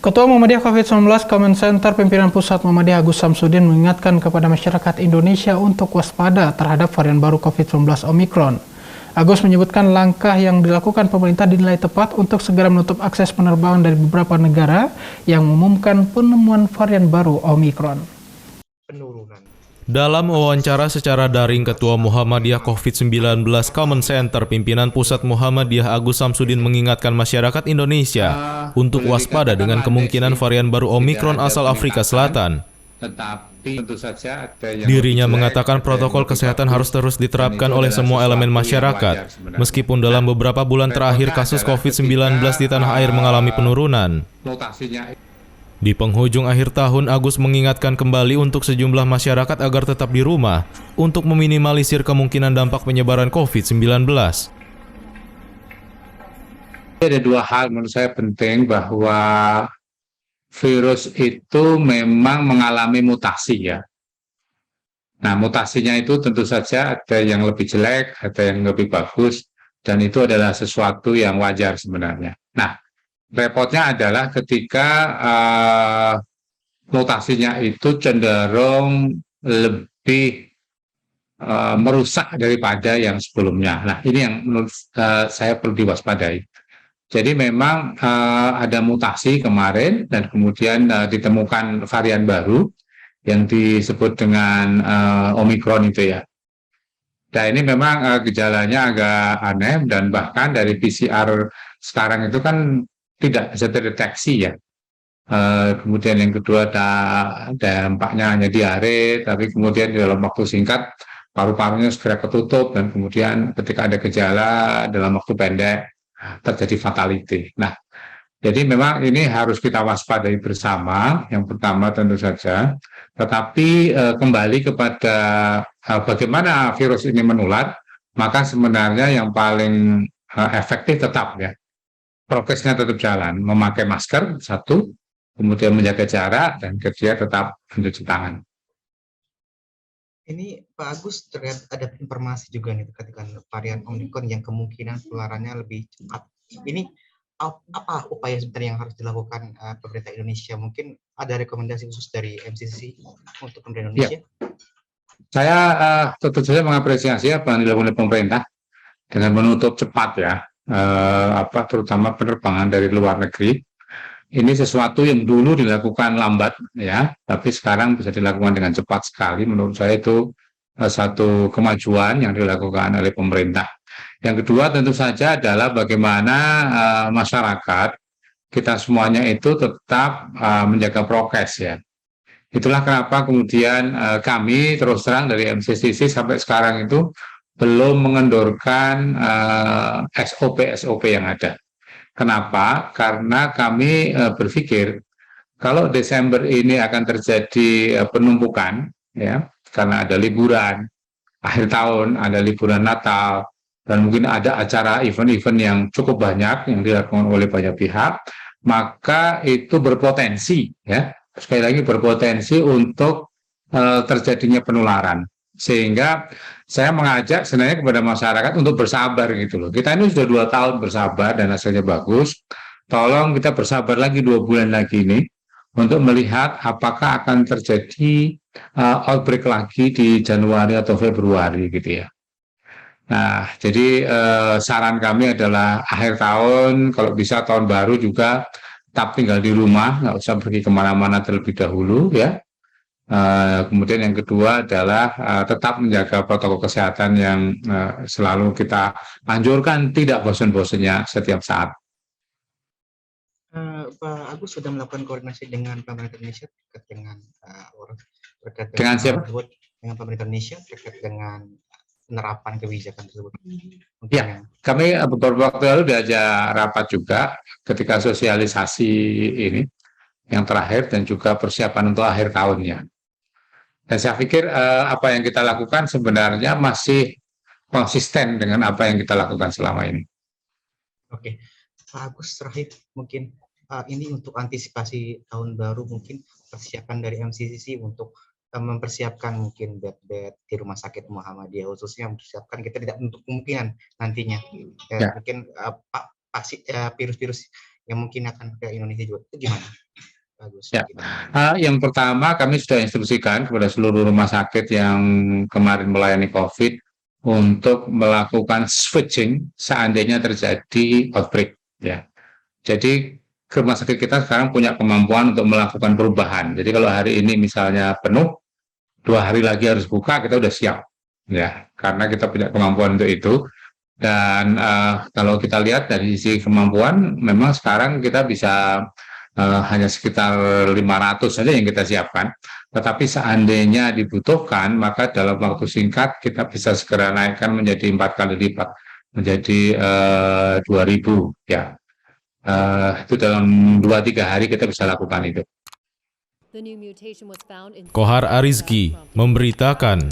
Ketua Muhammadiyah COVID-19 Comment Center Pimpinan Pusat Muhammadiyah Agus Samsudin mengingatkan kepada masyarakat Indonesia untuk waspada terhadap varian baru COVID-19 Omicron. Agus menyebutkan langkah yang dilakukan pemerintah dinilai tepat untuk segera menutup akses penerbangan dari beberapa negara yang mengumumkan penemuan varian baru Omicron. Dalam wawancara secara daring, Ketua Muhammadiyah COVID-19 Comment Center Pimpinan Pusat Muhammadiyah Agus Samsudin mengingatkan masyarakat Indonesia untuk waspada dengan kemungkinan varian baru Omicron asal Afrika Selatan. Dirinya mengatakan protokol kesehatan harus terus diterapkan oleh semua elemen masyarakat, meskipun dalam beberapa bulan terakhir kasus COVID-19 di tanah air mengalami penurunan. Di penghujung akhir tahun, Agus mengingatkan kembali untuk sejumlah masyarakat agar tetap di rumah untuk meminimalisir kemungkinan dampak penyebaran COVID-19. Ada dua hal menurut saya penting, bahwa virus itu memang mengalami mutasi ya. Nah, mutasinya itu tentu saja ada yang lebih jelek, ada yang lebih bagus, dan itu adalah sesuatu yang wajar sebenarnya. Nah, repotnya adalah ketika mutasinya itu cenderung lebih merusak daripada yang sebelumnya. Nah, ini yang menurut saya perlu diwaspadai. Jadi memang ada mutasi kemarin dan kemudian ditemukan varian baru yang disebut dengan Omicron itu ya. Nah, ini memang gejalanya agak aneh, dan bahkan dari PCR sekarang itu kan tidak bisa terdeteksi ya. Kemudian yang kedua dampaknya hanya diare, tapi kemudian di dalam waktu singkat paru-parunya segera ketutup, dan kemudian ketika ada gejala dalam waktu pendek terjadi fatality. Nah, jadi memang ini harus kita waspadai bersama. Yang pertama tentu saja, tetapi kembali kepada bagaimana virus ini menular, maka sebenarnya yang paling efektif tetap ya, prokesnya tetap jalan, memakai masker satu, kemudian menjaga jarak, dan kedua tetap mencuci tangan. Ini Pak Agus, terlihat ada informasi juga nih terkait dengan varian Omicron yang kemungkinan penularannya lebih cepat. Ini apa upaya sebenarnya yang harus dilakukan pemerintah Indonesia? Mungkin ada rekomendasi khusus dari MCCC untuk pemerintah Indonesia? Ya. Saya tentu saja mengapresiasi apa yang dilakukan oleh pemerintah dengan menutup cepat ya, terutama penerbangan dari luar negeri. Ini sesuatu yang dulu dilakukan lambat ya, tapi sekarang bisa dilakukan dengan cepat sekali. Menurut saya itu satu kemajuan yang dilakukan oleh pemerintah. Yang kedua tentu saja adalah bagaimana masyarakat kita semuanya itu tetap menjaga prokes ya. Itulah kenapa kemudian kami terus terang dari MCCC sampai sekarang itu belum mengendorkan SOP-SOP yang ada. Kenapa? Karena kami berpikir kalau Desember ini akan terjadi penumpukan, ya, karena ada liburan akhir tahun, ada liburan Natal, dan mungkin ada acara event-event yang cukup banyak yang dilakukan oleh banyak pihak, maka itu berpotensi, ya, sekali lagi berpotensi untuk terjadinya penularan. Sehingga saya mengajak sebenarnya kepada masyarakat untuk bersabar gitu loh. Kita ini sudah 2 tahun bersabar dan hasilnya bagus. Tolong kita bersabar lagi 2 bulan lagi ini untuk melihat apakah akan terjadi outbreak lagi di Januari atau Februari gitu ya. Nah, jadi saran kami adalah akhir tahun, kalau bisa tahun baru juga tetap tinggal di rumah, nggak usah pergi kemana-mana terlebih dahulu ya. Kemudian yang kedua adalah tetap menjaga protokol kesehatan yang selalu kita anjurkan, tidak bosan-bosannya setiap saat. Pak Agus sudah melakukan koordinasi dengan pemerintah Indonesia terkait dengan siapa? Dengan pemerintah Indonesia terkait dengan penerapan kebijakan tersebut. Ya, kami beberapa waktu lalu diajak rapat juga ketika sosialisasi ini yang terakhir dan juga persiapan untuk akhir tahunnya. Dan saya pikir apa yang kita lakukan sebenarnya masih konsisten dengan apa yang kita lakukan selama ini. Oke, Pak Agus, terakhir mungkin ini untuk antisipasi tahun baru, mungkin persiapan dari MCCC untuk mempersiapkan mungkin bed-bed di rumah sakit Muhammadiyah, khususnya mempersiapkan kita tidak untuk kemungkinan nantinya mungkin virus-virus yang mungkin akan ke Indonesia juga, itu gimana? Pak Agus? Ya. Gimana? Yang pertama, kami sudah instruksikan kepada seluruh rumah sakit yang kemarin melayani COVID untuk melakukan switching seandainya terjadi outbreak. Ya. Jadi rumah sakit kita sekarang punya kemampuan untuk melakukan perubahan. Jadi kalau hari ini misalnya penuh, 2 hari lagi harus buka, kita udah siap. Ya, karena kita punya kemampuan untuk itu. Dan kalau kita lihat dari sisi kemampuan, memang sekarang kita bisa hanya sekitar 500 saja yang kita siapkan. Tetapi seandainya dibutuhkan, maka dalam waktu singkat kita bisa segera naikkan menjadi 4 kali lipat, menjadi 2.000. Ya, itu dalam 2-3 hari kita bisa lakukan itu. Kohar Arizki memberitakan.